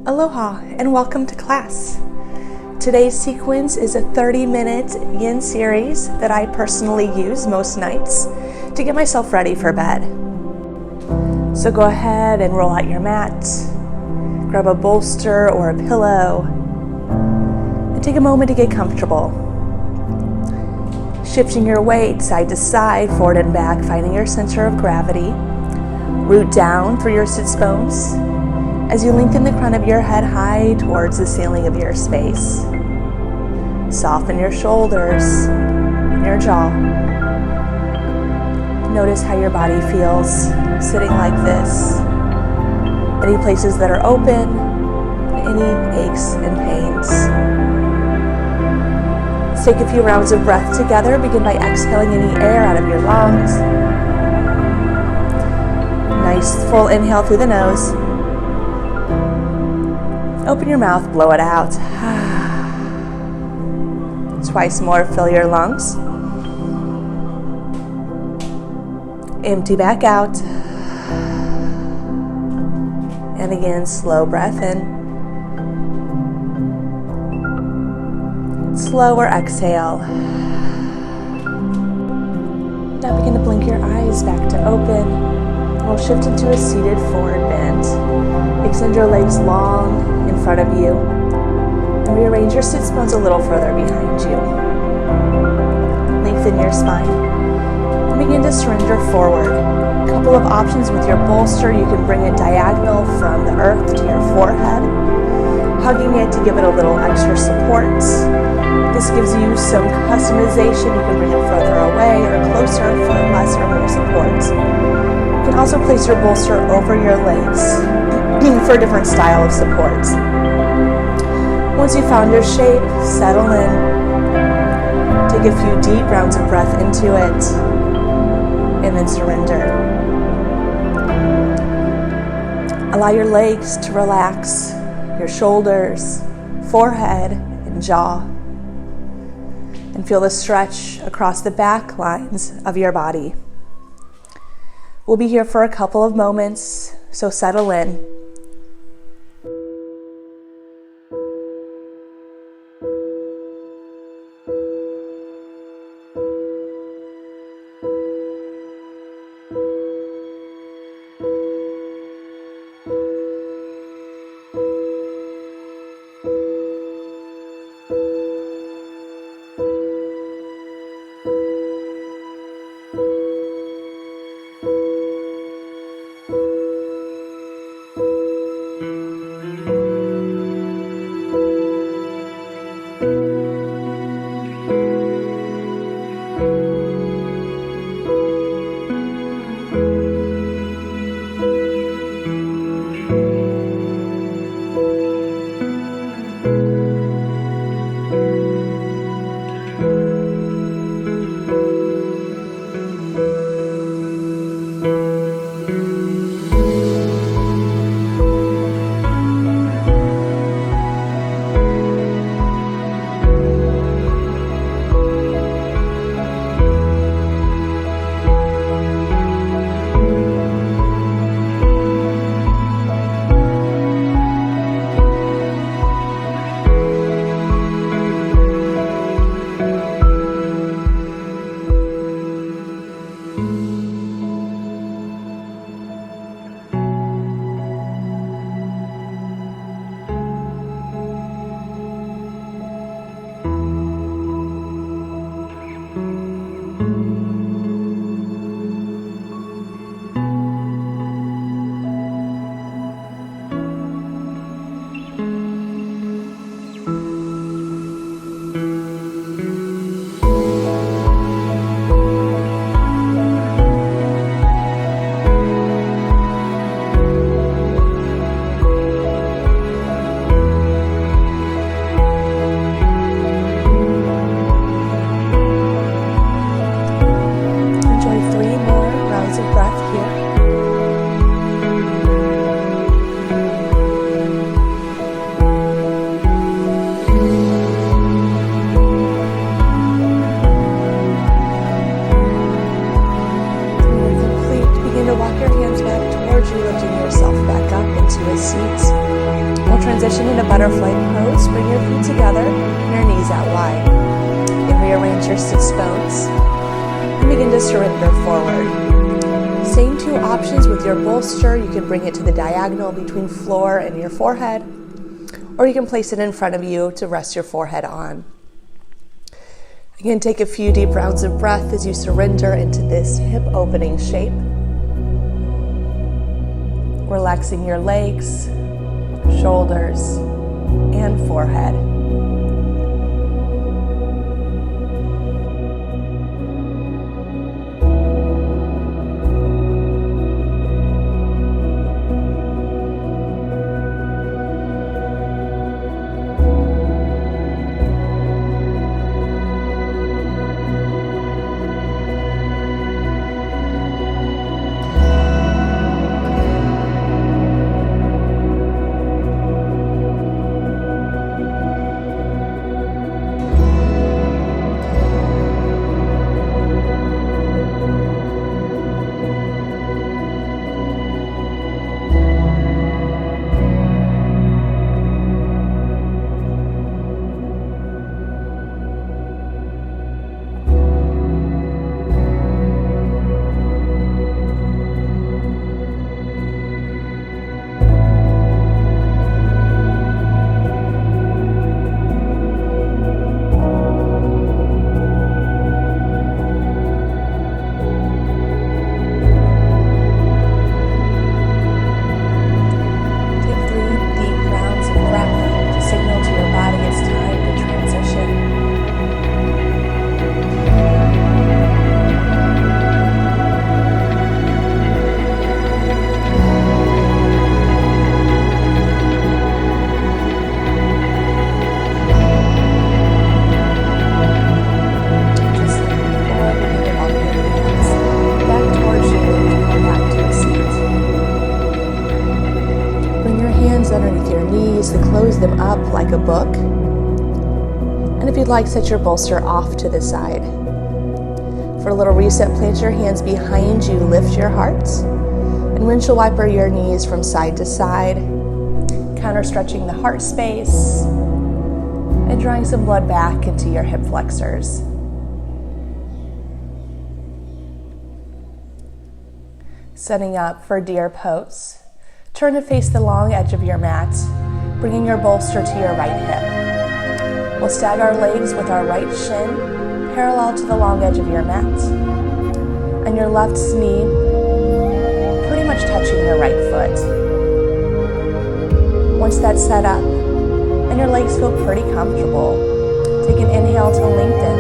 Aloha and welcome to class. Today's sequence is a 30-minute yin series that I personally use most nights to get myself ready for bed. So go ahead and roll out your mat, grab a bolster or a pillow, and take a moment to get comfortable. Shifting your weight side to side, forward and back, finding your center of gravity. Root down through your sits bones as you lengthen the crown of your head high towards the ceiling of your space. Soften your shoulders and your jaw. Notice how your body feels sitting like this. Any places that are open, any aches and pains. Let's take a few rounds of breath together. Begin by exhaling any air out of your lungs. Nice full inhale through the nose. Open your mouth, blow it out. Twice more, fill your lungs. Empty back out. And again, slow breath in. Slower exhale. Now begin to blink your eyes back to open. We'll shift into a seated forward bend. Extend your legs long in front of you. And rearrange your sits bones a little further behind you. Lengthen your spine. And begin to surrender forward. A couple of options with your bolster. You can bring it diagonal from the earth to your forehead, hugging it to give it a little extra support. This gives you some customization. You can bring it further away or closer for less or more support. You can also place your bolster over your legs for a different style of support. Once you've found your shape, settle in. Take a few deep rounds of breath into it, and then surrender. Allow your legs to relax, your shoulders, forehead, and jaw. And feel the stretch across the back lines of your body. We'll be here for a couple of moments, so settle in. transition into butterfly pose. Bring your feet together and your knees out wide. And rearrange your sits bones. And begin to surrender forward. Same two options with your bolster. You can bring it to the diagonal between floor and your forehead, or you can place it in front of you to rest your forehead on. Again, take a few deep rounds of breath as you surrender into this hip opening shape. Relaxing your legs, shoulders, and forehead. Underneath your knees to close them up like a book. And if you'd like, set your bolster off to the side. For a little reset, plant your hands behind you, lift your hearts, and windshield wiper your knees from side to side, counter stretching the heart space and drawing some blood back into your hip flexors. Setting up for deer pose. Turn to face the long edge of your mat, bringing your bolster to your right hip. We'll stagger our legs with our right shin parallel to the long edge of your mat, and your left knee pretty much touching your right foot. Once that's set up and your legs feel pretty comfortable, take an inhale to lengthen,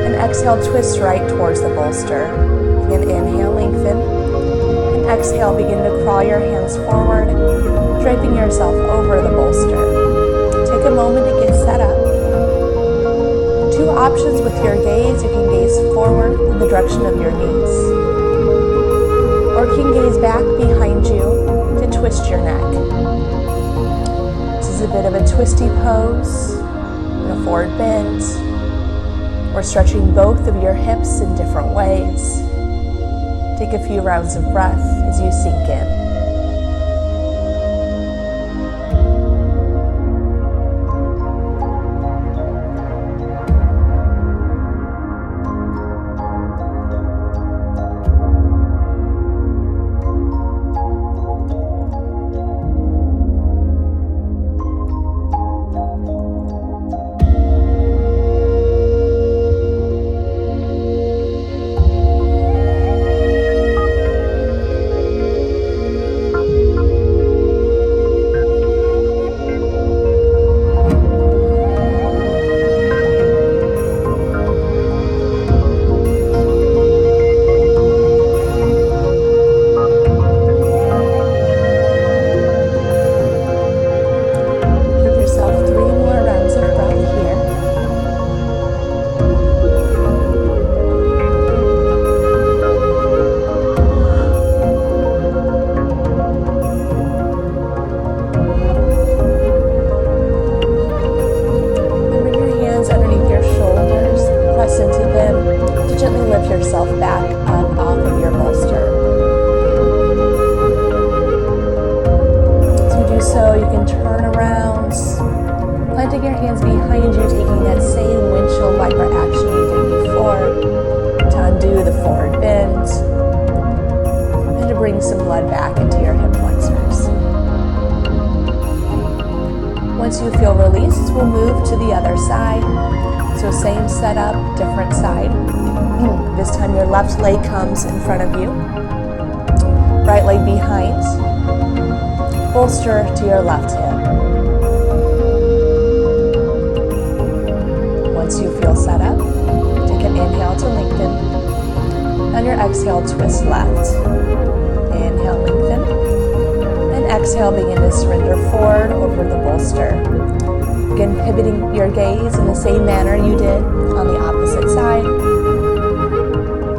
and exhale, twist right towards the bolster. Again, inhale, lengthen. Exhale, begin to crawl your hands forward, draping yourself over the bolster. Take a moment to get set up. Two options with your gaze. You can gaze forward in the direction of your knees, or you can gaze back behind you to twist your neck. This is a bit of a twisty pose, and a forward bend. We're stretching both of your hips in different ways. Take a few rounds of breath as you sink in. So you can turn take your hands behind you, taking that same windshield wiper action you did before to undo the forward bend and to bring some blood back into your hip flexors. Once you feel released, we'll move to the other side. So same setup, different side. This time your left leg comes in front of you, right leg behind, bolster to your left hip. Once you feel set up, take an inhale to lengthen. On your exhale, twist left. Inhale, lengthen. And exhale, begin to surrender forward over the bolster. Again, pivoting your gaze in the same manner you did on the opposite side.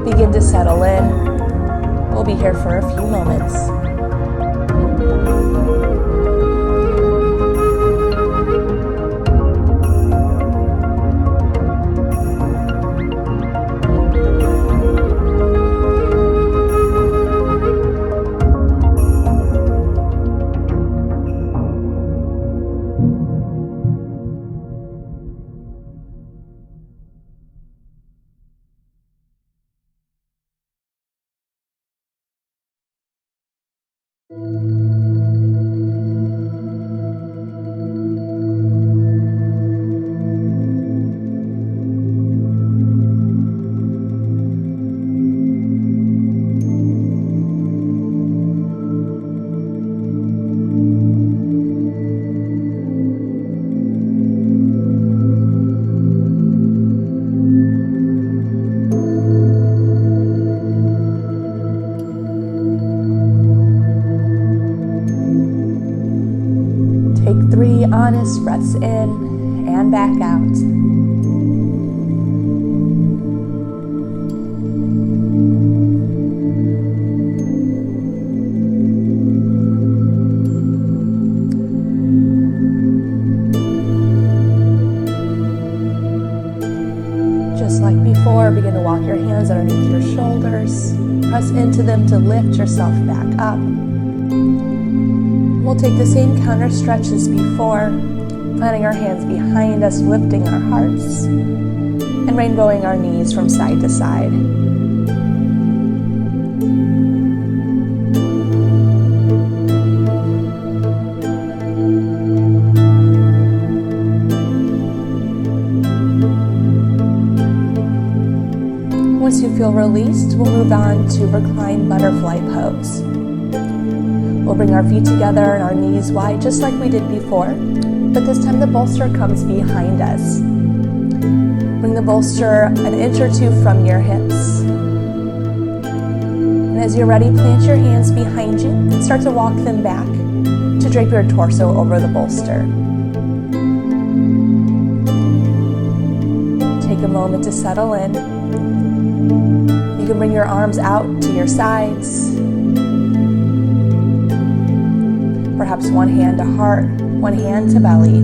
Begin to settle in. We'll be here for a few moments. Take 3 honest breaths in and back out. Just like before, begin to walk your hands underneath your shoulders. Press into them to lift yourself back up. We'll take the same counter stretch as before, planting our hands behind us, lifting our hearts, and rainbowing our knees from side to side. Once you feel released, we'll move on to recline butterfly pose. We'll bring our feet together and our knees wide, just like we did before, but this time the bolster comes behind us. Bring the bolster an inch or two from your hips. And as you're ready, plant your hands behind you and start to walk them back to drape your torso over the bolster. Take a moment to settle in. You can bring your arms out to your sides. Perhaps one hand to heart, one hand to belly.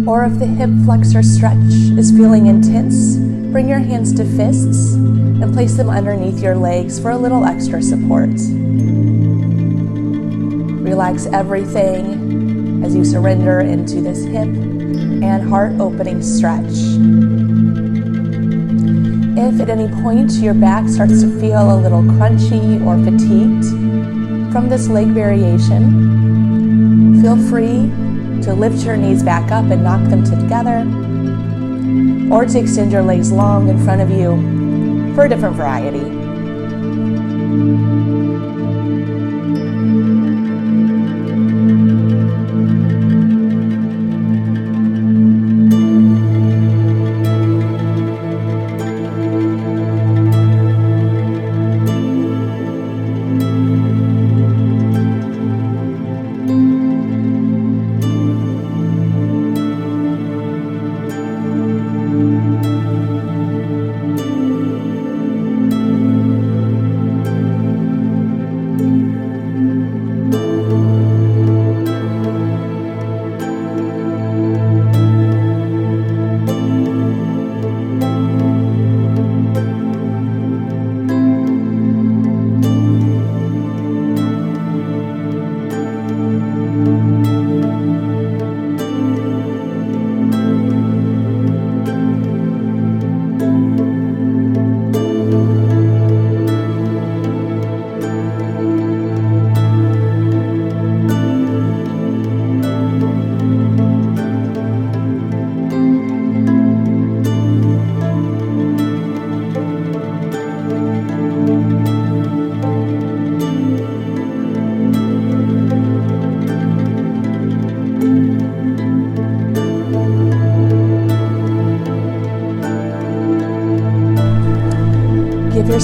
Or if the hip flexor stretch is feeling intense, bring your hands to fists and place them underneath your legs for a little extra support. Relax everything as you surrender into this hip and heart opening stretch. If at any point your back starts to feel a little crunchy or fatigued from this leg variation, feel free to lift your knees back up and knock them together, or to extend your legs long in front of you for a different variety.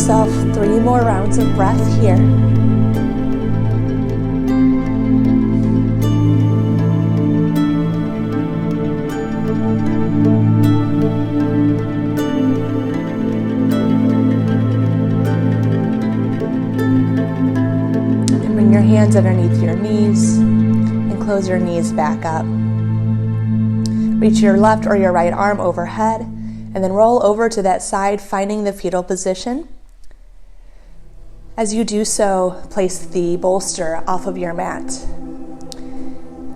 yourself 3 more rounds of breath here. And bring your hands underneath your knees and close your knees back up. Reach your left or your right arm overhead and then roll over to that side, finding the fetal position. As you do so, place the bolster off of your mat.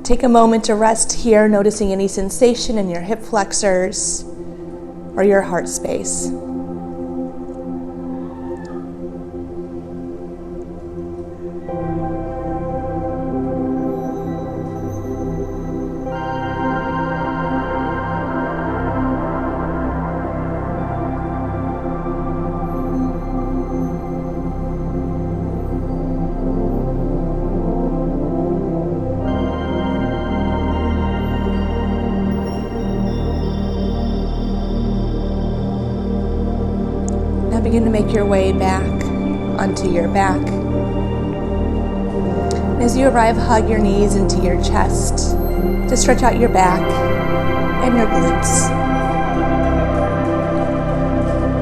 Take a moment to rest here, noticing any sensation in your hip flexors or your heart space. Now begin to make your way back onto your back. As you arrive, hug your knees into your chest to stretch out your back and your glutes.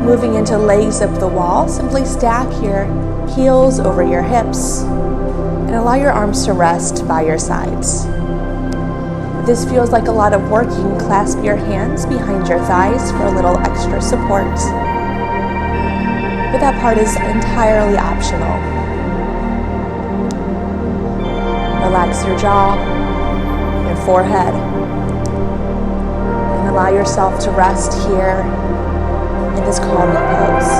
Moving into legs up the wall, simply stack your heels over your hips and allow your arms to rest by your sides. If this feels like a lot of work, you can clasp your hands behind your thighs for a little extra support. But that part is entirely optional. Relax your jaw, your forehead, and allow yourself to rest here in this calming pose.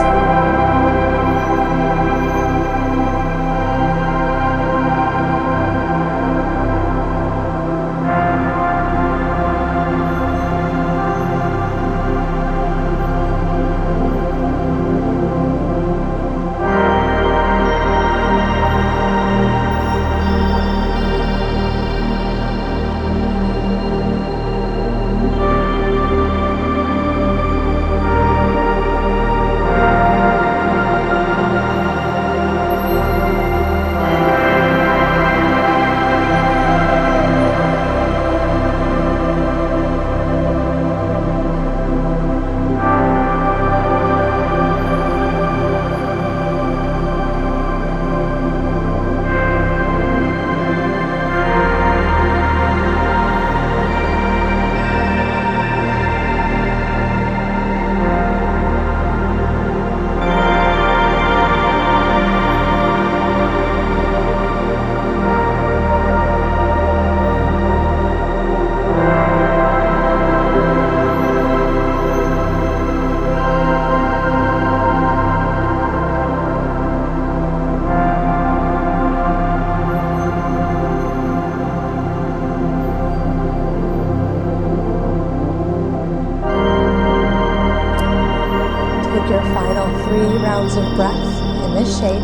Your final 3 rounds of breath in this shape.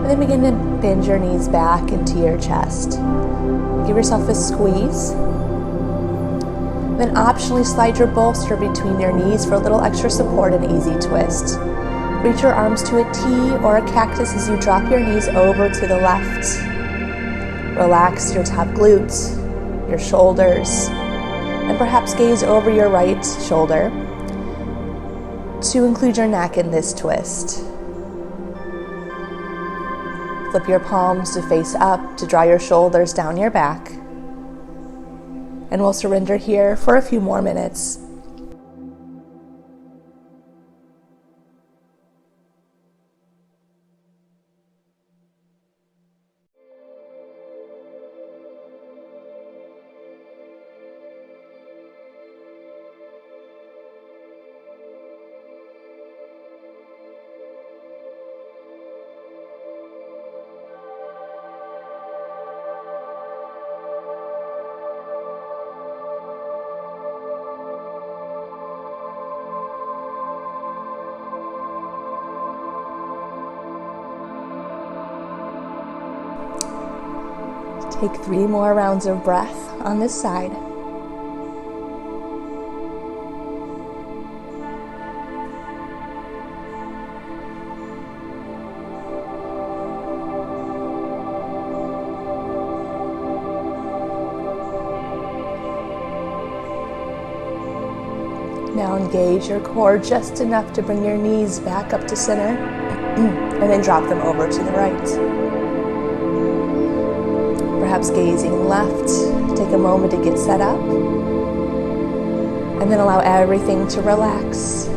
And then begin to bend your knees back into your chest. Give yourself a squeeze. Then optionally slide your bolster between your knees for a little extra support and easy twist. Reach your arms to a T or a cactus as you drop your knees over to the left. Relax your top glutes, your shoulders, and perhaps gaze over your right shoulder to include your neck in this twist. Flip your palms to face up to draw your shoulders down your back. And we'll surrender here for a few more minutes. Take 3 more rounds of breath on this side. Now engage your core just enough to bring your knees back up to center and then drop them over to the right. Perhaps gazing left, take a moment to get set up and then allow everything to relax.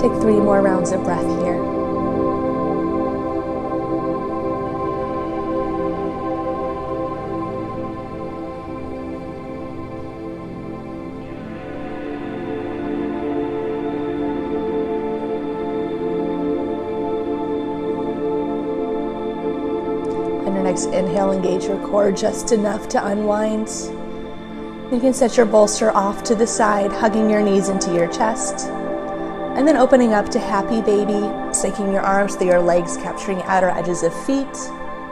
Take 3 more rounds of breath here. On your next inhale, engage your core just enough to unwind. You can set your bolster off to the side, hugging your knees into your chest. And then opening up to happy baby, sinking your arms through your legs, capturing outer edges of feet,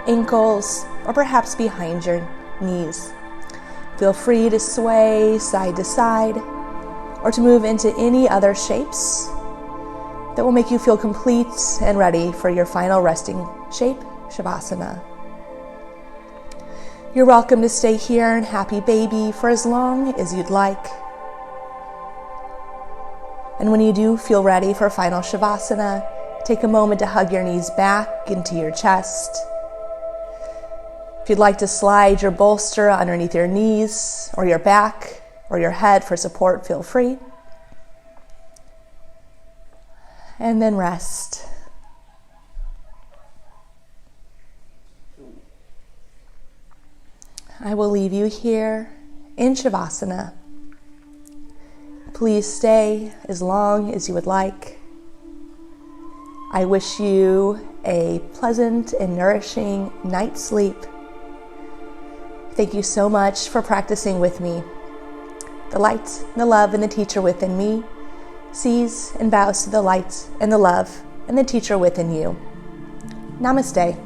ankles, or perhaps behind your knees. Feel free to sway side to side or to move into any other shapes that will make you feel complete and ready for your final resting shape, Shavasana. You're welcome to stay here in happy baby for as long as you'd like. And when you do feel ready for final Shavasana, take a moment to hug your knees back into your chest. If you'd like to slide your bolster underneath your knees or your back or your head for support, feel free. And then rest. I will leave you here in Shavasana. Please stay as long as you would like. I wish you a pleasant and nourishing night's sleep. Thank you so much for practicing with me. The light, the love, and the teacher within me sees and bows to the light and the love and the teacher within you. Namaste.